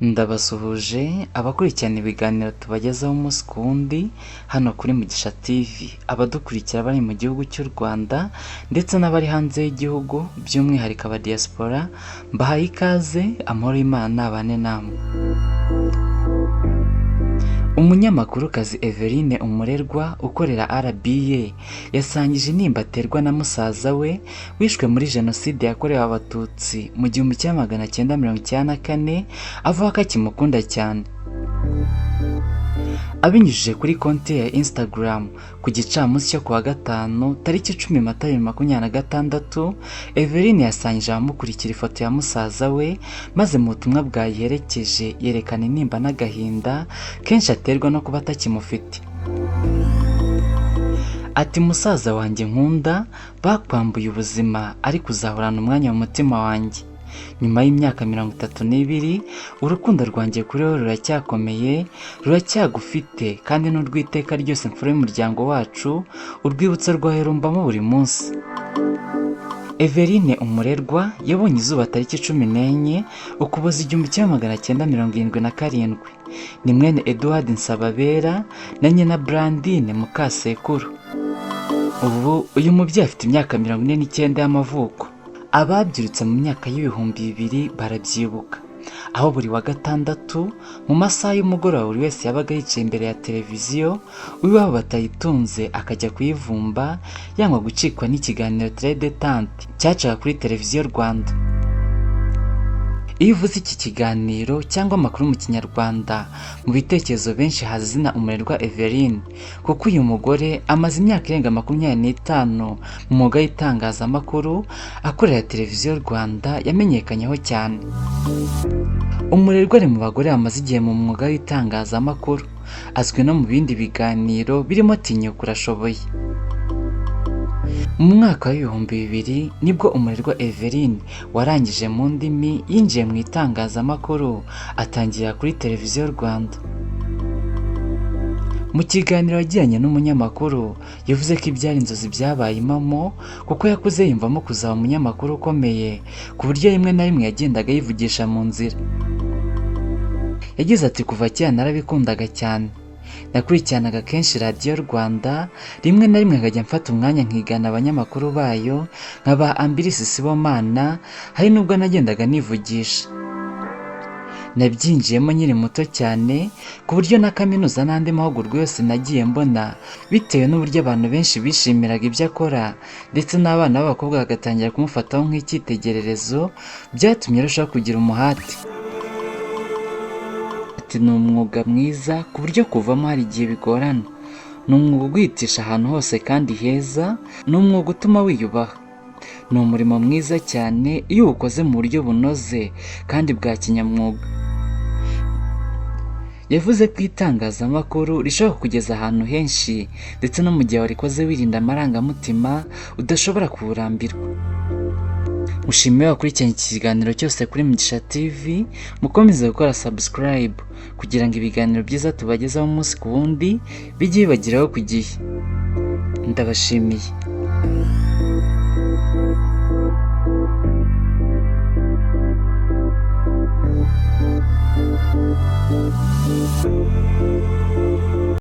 Ndabasuhuje abakurikirana ibiganiro tubagezaho umunsi ku wundi hano kuri Mugisha TV, abadukurikira bari mu gihugu cy'u Rwanda ndetse n'abari hanze y'igihugu by'umwihariko aba diaspora, mbahaye ikaze, amahoro y'Imana abane namwe. Umunyamakurukazi Eveline Umurerwa ukorera RBA yasangije intimba aterwa na musaza we wishwe muri Jenoside yakorewe Abatutsi mu 1994, avuga ko akimukunda cyane. Abinyujije kuri konti ya Instagram ku gicamunsi cyo kuwa gatanu tariki 10 Mata 2026, Eveline yasangije abamukurikira ifoto ya musaza we, maze mu butumwa bwayiherekeje yerekana intimba n'agahinda kenshi aterwa no kuba atakimufite. Ati musaza wanjye nkunda, bakwambuye ubuzima ariko uzahorana umwanya mu mutima wanjye. Nyuma y'imyaka 32, urukundo rwanjye kuri wowe ruracyakomeye, ruracyagufite kandi n'urwiteka ryose mfura y'umuryango wacu, urwibutso rwawe rumbamo buri munsi. Eveline Umurerwa yabonye izuba tariki 14 Ukuboza 1977. Ni mwene Edouard Nsababera na nyina Brandine Mukasekuru. Ubu uyu mubyeyi afite imyaka 49 y'amavuko. Ababyirutse mu myaka y'ibihumbi 2000 barabyibuka, aho buri wa gatandatu mu masaha y'umugoroba buri wese yabaga yicaye imbere ya televiziyo, uw'iwabo batayitunze akajya kuyivumba, yangwa gucikwa n'ikiganiro Très Détente cyacaga kuri televiziyo Rwanda. Iyo uvuze iki kiganiro cyangwa amakuru mu Kinyarwanda, mu bitekerezo benshi haza izina Umurerwa Eveline, kuko uyu mugore amaze imyaka irenga 25 mu mwuga w'itangazamakuru akorera televiziyo Rwanda yamenyekanyeho cyane. Umurerwa ari mu bagore bamaze igihe mu mwuga w'itangazamakuru, azwi no mu bindi biganiro birimo Tinyuka Urashoboye. Mu mwaka w'ibihumbi 2000 nibwo Umurerwa Eveline warangije mu ndimi yinjiye mu itangazamakuru, atangira kuri televiziyo Rwanda. Mu kiganiro yagiranye n'umunyamakuru yavuze ko ibyari inzozi byabaye impamo, kuko yakuze yumvamo kuzaba umunyamakuru ukomeye, ku buryo rimwe na rimwe yagendaga yivugisha mu nzira. Yagize ati kuva kera narabikundaga cyane, nakurikiranaga kenshi radiyo Rwanda, rimwe na rimwe nkajya mfata umwanya nkigana abanyamakuru bayo nkaba Ambirisi Sibomana, hari nubwo nagendaga nivugisha. Nabyinjiyemo nkiri muto cyane, ku buryo na kaminuza n'andi mahugurwa yose nagiye mbona, bitewe n'uburyo abantu benshi bishimiraga ibyo akora ndetse n'abana b'abakobwa bagatangira kumufataho nk'icyitegererezo, byatumye arushaho kugira umuhate. Ati ni umwuga mwiza ku buryo kuvamo hari igihe bigorana, ni umwuga ugwitisha ahantu hose kandi heza, ni umwuga utuma wiyubaha, ni umurimo mwiza cyane iyo uwukoze mu buryo bunoze kandi bwa kinyamwuga. Yavuze ko itangazamakuru rishobora kugeza ahantu henshi, ndetse no mu gihe warikoze wirinda amarangamutima udashobora kuwurambirwa. Mushimiye wakurikiranye iki kiganiro cyose kuri Mugisha TV, mukomeze gukora subscribe kugira ngo ibiganiro byiza tubagezaho umunsi ku wundi bijye bibageraho ku gihe. Ndabashimiye.